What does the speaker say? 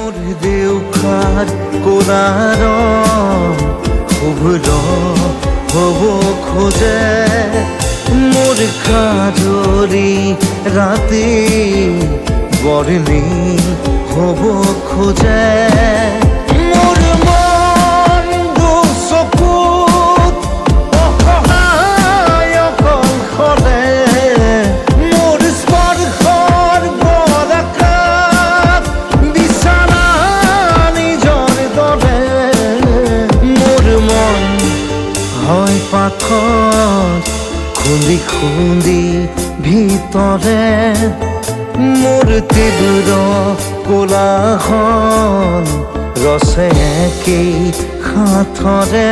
মোৰ দেউখাৰ কোলাৰ শুভ্ৰ হ'ব খোজে মোৰ কাজৰি ৰাতি বৰ্ণি হ'ব খোজে মোৰ মন দুচকুত অসহায় অকলশৰে মোৰ স্পৰ্শৰ বৰষাত বিছানা নিজৰ দৰে মোৰ মন হয় পাথৰ খুন্দি খুন্দি ভিতৰে মোৰ তীব্ৰ কোলাহল ৰচে একেই হাতৰে